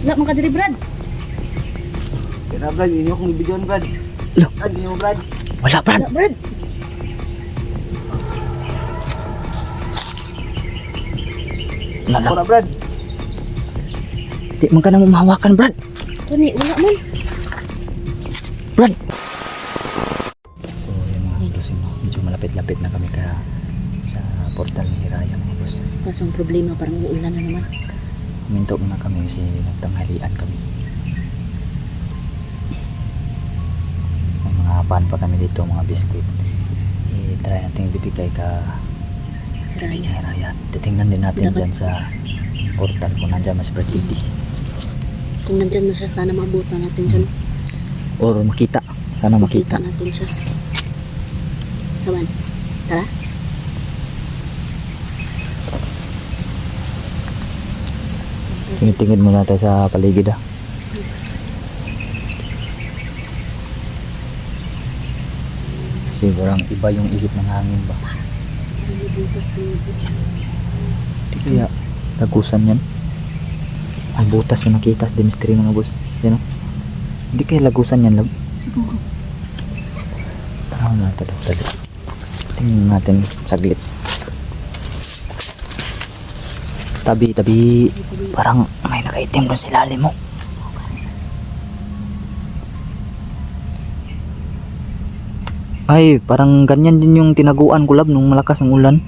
Wala man ka diri, Brad. Kaya Brad, yun yung kong ibigyan Brad. Lo. Brad, yun yung Brad. Wala, Brad. Wala, Brad. Wala, Ako na Brad. Di man ka na mahawakan, Brad. Kani, wala man. Brad! So yun mga boss, medyo malapit-lapit na kami sa portal ni Hiraya mga boss. Kaso ang problema, parang uulan na naman. Minto muna kami kasi nagtanghalian kami. May mga pan pa kami dito, mga biskuit. I-try natin ibibigay ka Hiraya. Hiraya. Titingnan din natin Dapat- dyan sa portal kung nandyan mas Brad Edie. Kung nandyan na siya, sana maabutan natin siya. No? Or makita. Sana Makita makita. natin siya. Kaman. Tara. Tingin muna tayo sa paligid ah. Kasi parang iba yung ihip ng hangin ba? Parang may butas dito. Di kaya lagusan yan? Ang butas yung nakita sa Dimistry mga boss. Yan o. Hindi kaya lagusan yan lab. Siguro. Tara na ito daw tali. Tingnan natin saglit. Tabi. Parang may nakaitim doon sa ilalim mo. Ay, parang ganyan din yung tinaguan ko lab nung malakas ang ulan.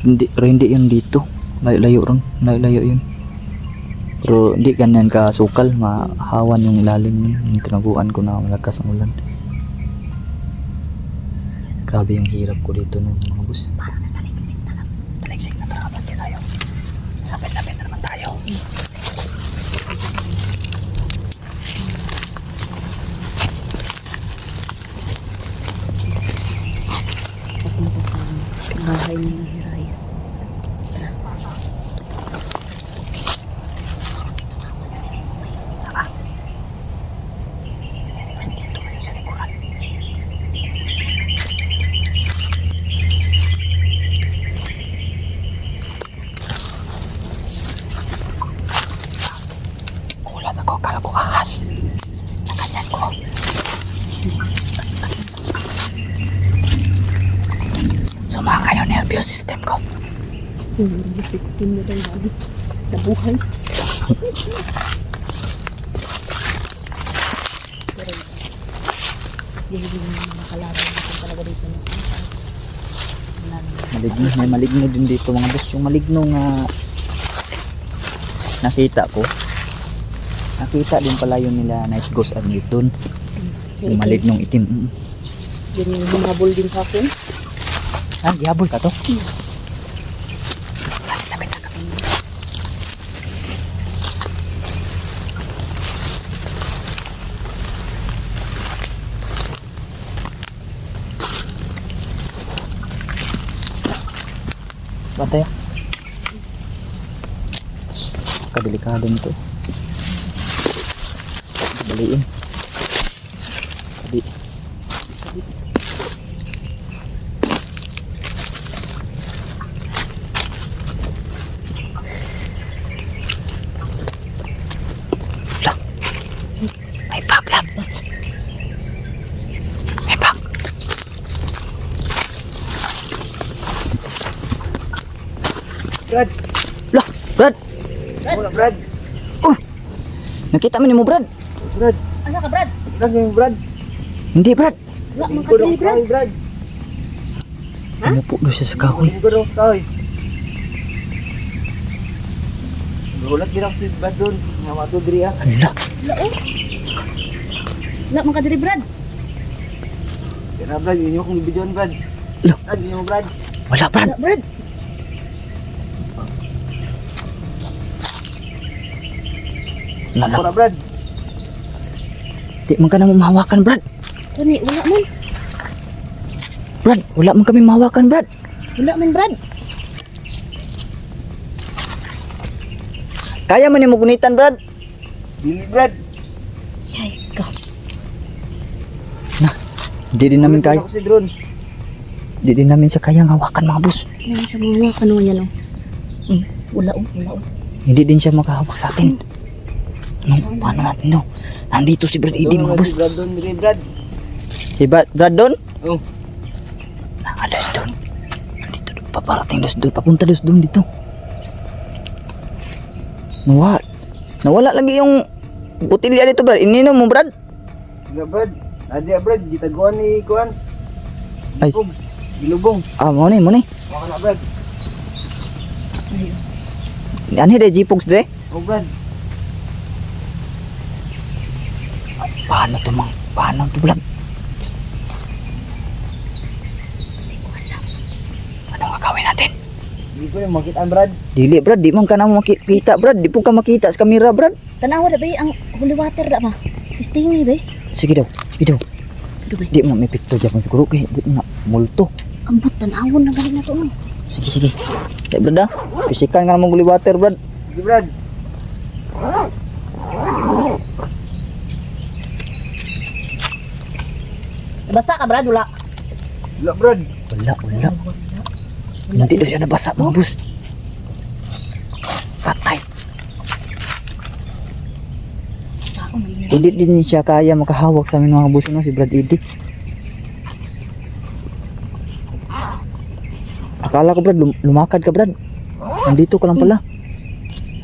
Pero hindi yun dito. Layo-layo ron. Layo-layo yun. Pero hindi ganyan kasukal. Mahawan yung ilalim nun. Yung tinaguan ko na malakas ang ulan. Grabe yung hirap ko dito ng mga boss. Taligsik na tara. Lapit tayo. Lapit na naman tayo. Papunta sa bahay ni Hiraya. Tara. Dito kayo sa likuran. Kulat ako, kala ko ahas. Nakanyan ko. Sumaka yung nervous system ko. System na tayo bago. Nabuhay. Hindi makalaban natin talaga dito. Maligno, may maligno din dito mga boss. Yung maligno nga nakita ko. Nakita din pala yun nila Night Ghost at Newton. Yung malignong itim. Yun yung humabol din sa akin. Ah, gihabol ka to? Batay. Kadelikado nito. Baliin. Tabi. Lah. May bag lab. May bag. Brad. Lah, Brad. Ako na Brad. Nakita mo ni mo, Brad? Brad. Asa ka, Brad? Brad yung Brad. Hindi, Brad. Wala man ka Lingkod diri, ako Brad. sa Brad. Umupo doon siya sa kahoy. Lingkod ako sa kahoy. Gulat din ako si Brad doon. Nga matudri ah. Ala, Wala, oh. Wala man ka diri, Brad. Kaya Brad, yun yung kong ibigyan Brad. Lo. Brad, yun yung Brad. wala, Brad. Wala, Brad. Wala, Ako na Brad. di man ka na mahawakan, Brad. Kani, wala man. Brad, wala man kami mahawakan, Brad. Wala man, Brad. Kaya man yung magunitan, Brad. Dili Brad. Yay, ka. Di din namin Gulat din kaya. ako si drone. Di din namin siya kayang hawakan, mga boss. Ano sa mga wala ka naman yan, oh. Wala, oh. Wala, oh. Hindi din siya makahawak sa atin. Ano, paano natin to? Nandito si Brad Eddie mga boss. Si Brad doon, Brad. Si Brad doon? Oh. Nakala doon. Nandito doon. Paparating doon. Papunta doon dito. Nawala lagi yung butilya dito Brad. Ininom mo Brad? Sila Brad. Adya Brad, gitaguan ni Kuan. Ay. Gilubong. Mo ni. Waka na Brad. Anhi de jipogs dre? Oh Brad. Paano to mang? Paano to Brad? Ano gagawin natin? Hindi ko yung makita Brad. Dili Brad, di man ka na makita Brad. Di po ka makita sa kamera Brad. Tanawa na ba ang holy water da ba? Testing ni ba? Sige daw. Ano ba? Di mo may picture dyan siguro kaya di mo na multo. Ambot tanawon na galing na to. Sige. Sige Brad ah. Pisikan ka na mong water Brad. Sige Brad. Basa ka brad wala. Wala Brad. Wala. Hindi daw siya nabasa mga boss. Patay. Sa ako may Hindi din siya kaya makahawak sa amin mga boss no, si Brad Eddie. Akala ko Brad, lumakad ka Brad. Nandito ka lang pala.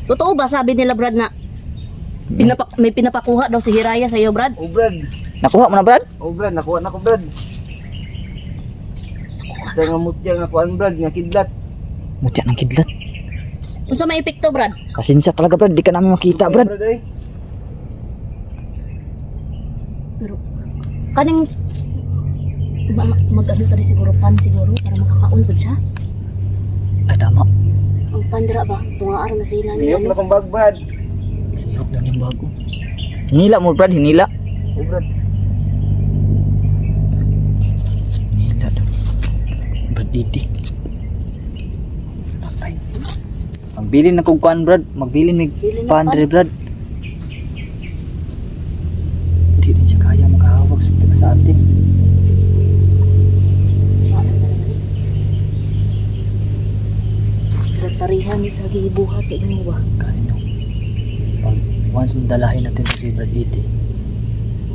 Totoo ba sabi nila brad na may pinapakuha daw si Hiraya sa iyo brad? Oh Brad. Nakuha mo na Brad? Oh Brad, nakuha na ko Brad. Sa nga mutya nga kuan Brad, nga kidlat. Mutya ng kidlat. Unsa may epekto brad? Pasensya talaga Brad, di ka namin makita Brad. Ay. Pero kaning mag-ano tadi siguro pan siguro para makakaon pud siya. Ay tama. Ang pandra ba? Tungaar na sila ni Niyok na ano. kong bagbad. Lihok daw yung bago. Hinila mo Brad, hinila. Oh Brad. Hinila daw. Brad Eddie. Patay. Magbilin na kong kuan Brad. Magbilin may Bilin na pan dre Brad. Hindi din siya kaya makahawak sa atin. Saan na lang. Tarihan ni sa gibuhat sa inyo ba? Kanino? Pag once dalahin natin si Brad Eddie,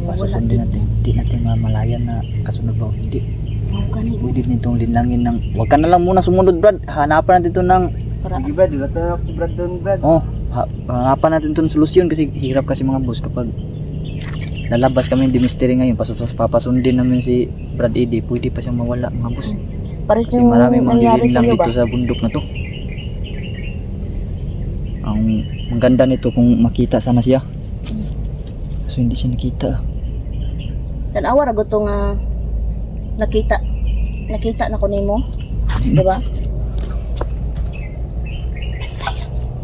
pasusundin natin, hindi natin mamalayan na kasunod ba? Hindi. Mao kani Pwede nitong linlangin ng, wag ka na lang muna sumunod Brad. Hanapan natin ito ng, para Sige Brad, wala tayo si Brad doon Brad. hanapan natin ito ng solusyon kasi hirap kasi mga boss kapag lalabas kami di mystery ngayon, papasundin namin si Brad Eddie, pwede pa siyang mawala mga boss. pares Kasi yung maraming mga nangyari sa lilim lang iyo ba? dito sa bundok na to. Ang ganda nito kung makita sana siya. So hindi siya nakita. Tanawa ra gutong nakita na ko nimo. Di ba?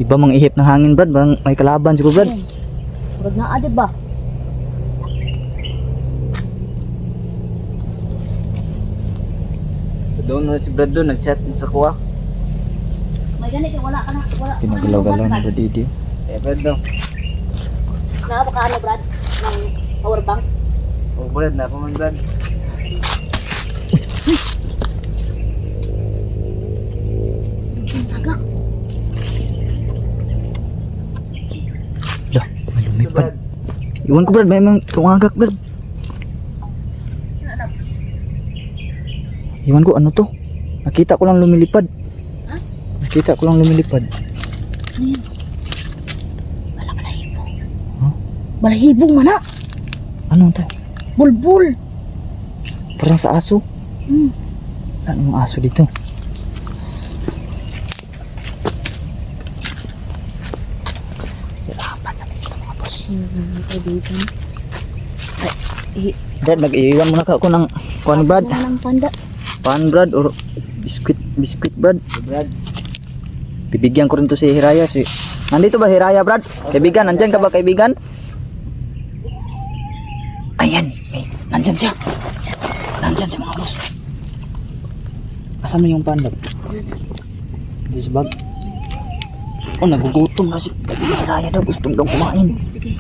Iba mga ihip ng hangin Brad, parang may kalaban siguro Brad. Murag na adyo ba? Doon na si Brad doon, nag-chat sa kuha. May ganit wala ka na wala. Pinagalaw-galaw na Brad Eddie. Eh Brad daw. Na ba ka ano brad? Ng power bank? Oh Brad, na pa man Brad. Taga. Dah, may Ito lumipad. Brad. Iwan ko Brad, may mga tumagak Brad. Iwan ko, ano to? Nakita ko lang lumilipad. Ha? Nakita ko lang lumilipad. Ano yan? Balahibong. Huh? Balahibong mana? Ano to? Bulbul. Parang sa aso. Hmm. Anong aso dito? Hirapan namin ito mga boss. Kaibigan. Ay, Brad, mag-iwan muna ka ako ng kuan Brad. ng panda. Pan Brad or biskuit Brad. Oh Brad. Bibigyan ko rin to si Hiraya. Nandito ba Hiraya Brad? Kaibigan, nandyan ka ba kaibigan? Ayan, nandyan siya. Nandyan si mga boss. Asan mo yung panda? Dito sa bag. Oh, nagugutom na si Hiraya daw. Gustong daw kumain. Sige.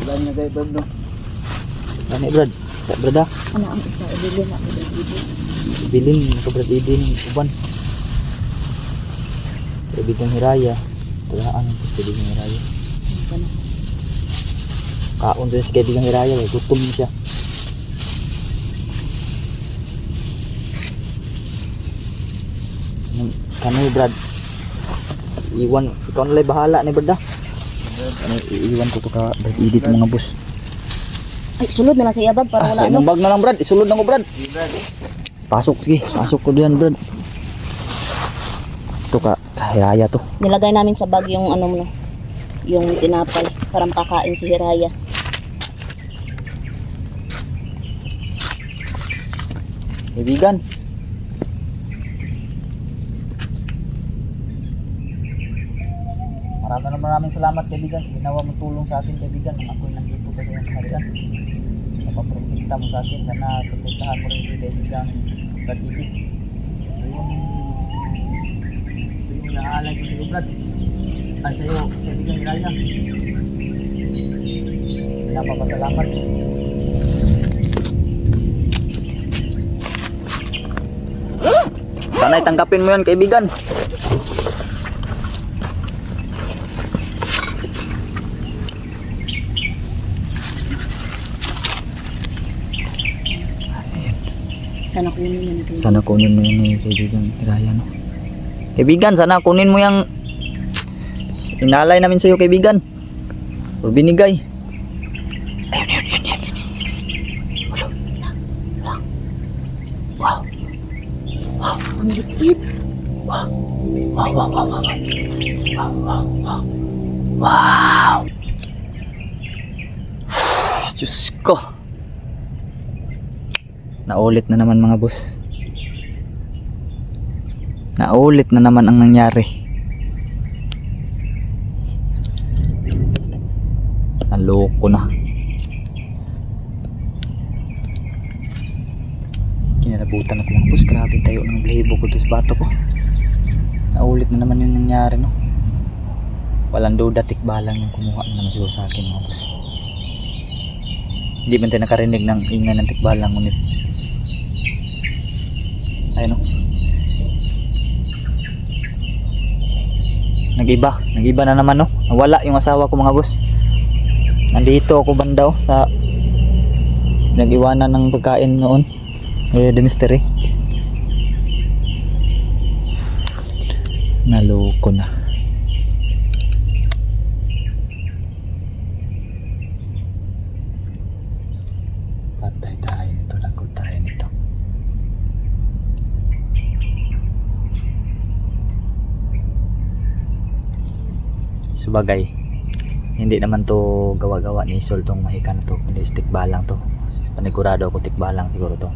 Wala na kayo Brad no. Gani Brad. Sa Brad ah. Ano ang isa? Ibili na. Ibili. bilin nakabrad idin ng uban. Kaibigang Hiraya. Tulaan ang kaibigang Hiraya. Kaon din si kaibigang Hiraya, gutom din siya. Kano Brad, iwan, ikaw nalay bahala ni Brad ah. Ano, iiwan ko to ka Brad Edit mga boss. Ay, sulod na lang sa iyabag para Sa wala ano. imong bag na lang Brad, isulod na ko Brad. Pasok, sige, pasok ko diyan Brad. Ito ka, kahiraya to. Nilagay namin sa bag yung ano mo, yung tinapay. Parang pakain si Hiraya. Kaibigan. Maraming salamat kaibigan sa ginawa mong tulong sa akin kaibigan nang ako'y nandito sa iyong kaharian. Napaprotekta mo sa akin, sana protektahan mo rin si kaibigan Brad Edit. Ito yung naalay ko sa iyo Brad. Ay sa iyo kaibigan Hiraya. Napapasalamat. Sana'y tanggapin mo yan kaibigan. Sana kunin mo na. Sana kunin mo yan kaibigan Hiraya no. Kaibigan, sana kunin mo yung inalay namin sa iyo kaibigan. O binigay. Ayun. Wow. Ang liit. Wow. Diyos ko. Naulit na naman mga boss. Naulit na naman ang nangyari. Naloko na. Kinalabutan ako mga boss. Grabe tayo ng blahibo ko sa bato ko. Naulit na naman yung nangyari no. Walang duda, tikbalang yung kumuha naman siguro sa akin mga boss. Hindi man tayo nakarinig ng ingay ng tikbalang ngunit ayun o. Nagiba na naman no. Nawala yung asawa ko mga boss. Nandito ako banda sa nag-iwanan ng pagkain noon. The mystery. Naloko na. Patay tayo nito. Lagot tayo nito. Sabagay, hindi naman to gawa-gawa ni Sol tong mahika na to. Hindi, stick balang to. Panigurado ako tikbalang siguro to.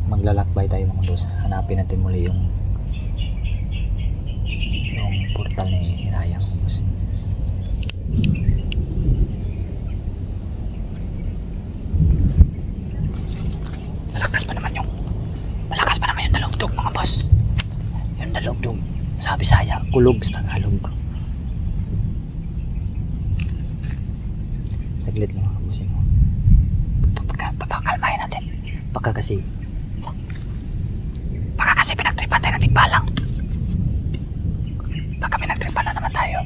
Maglalakbay tayo mga boss. Hanapin natin muli yung portal ni Hiraya mga boss. Malakas pa naman yung dalugdog mga boss. Yung dalugdog sa Bisaya, kulog sa Tagalog. Saglit lang mga boss. Papakalmahin natin. Baka kasi pinagtripan tayo ng tigbalang. Baka pinagtripan na naman tayo.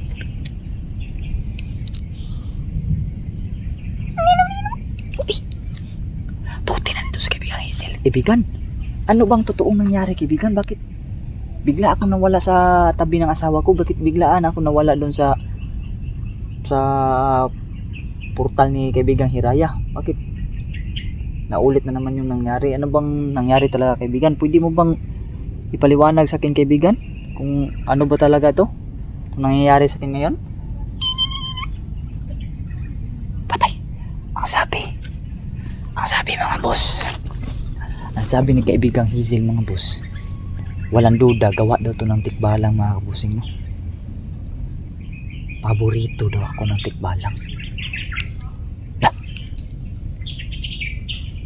Buti na nito sa kaibigan Hazel. Kaibigan, ano bang totoong nangyari kaibigan? Bakit bigla ako nawala sa tabi ng asawa ko? Bakit biglaan ako nawala doon sa portal ni kaibigang Hiraya? Bakit naulit na naman yung nangyari? Ano bang nangyari talaga kaibigan? Pwede mo bang ipaliwanag sa akin kaibigan kung ano ba talaga to? Kung nangyayari sa akin ngayon? Patay. Ang sabi mga boss. Ang sabi ni kaibigang Hazel mga boss. Walang duda, gawa daw to ng tikbalang mga kabusing no. Paborito daw ako ng tikbalang.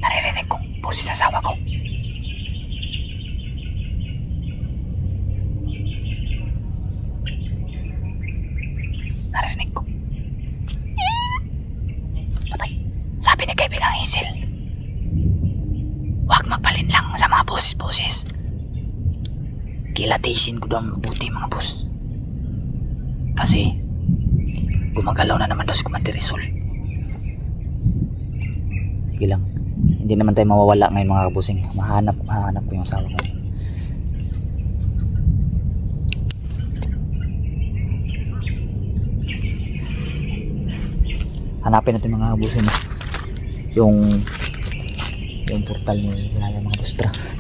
Naririnig kong boses sa asawa ko. Narinig ko. Patay. Sabi ni kaibigang Hazel. boses. Kilatisin ko daw mabuti mga boss. Kasi gumagalaw na naman daw si Commander Rizal. Sige lang. Hindi naman tayo mawawala ngayon mga kabusing. Mahanap ko yung asawa ko. Hanapin natin mga kabusing yung portal ni Hinaya mga boss. Tara.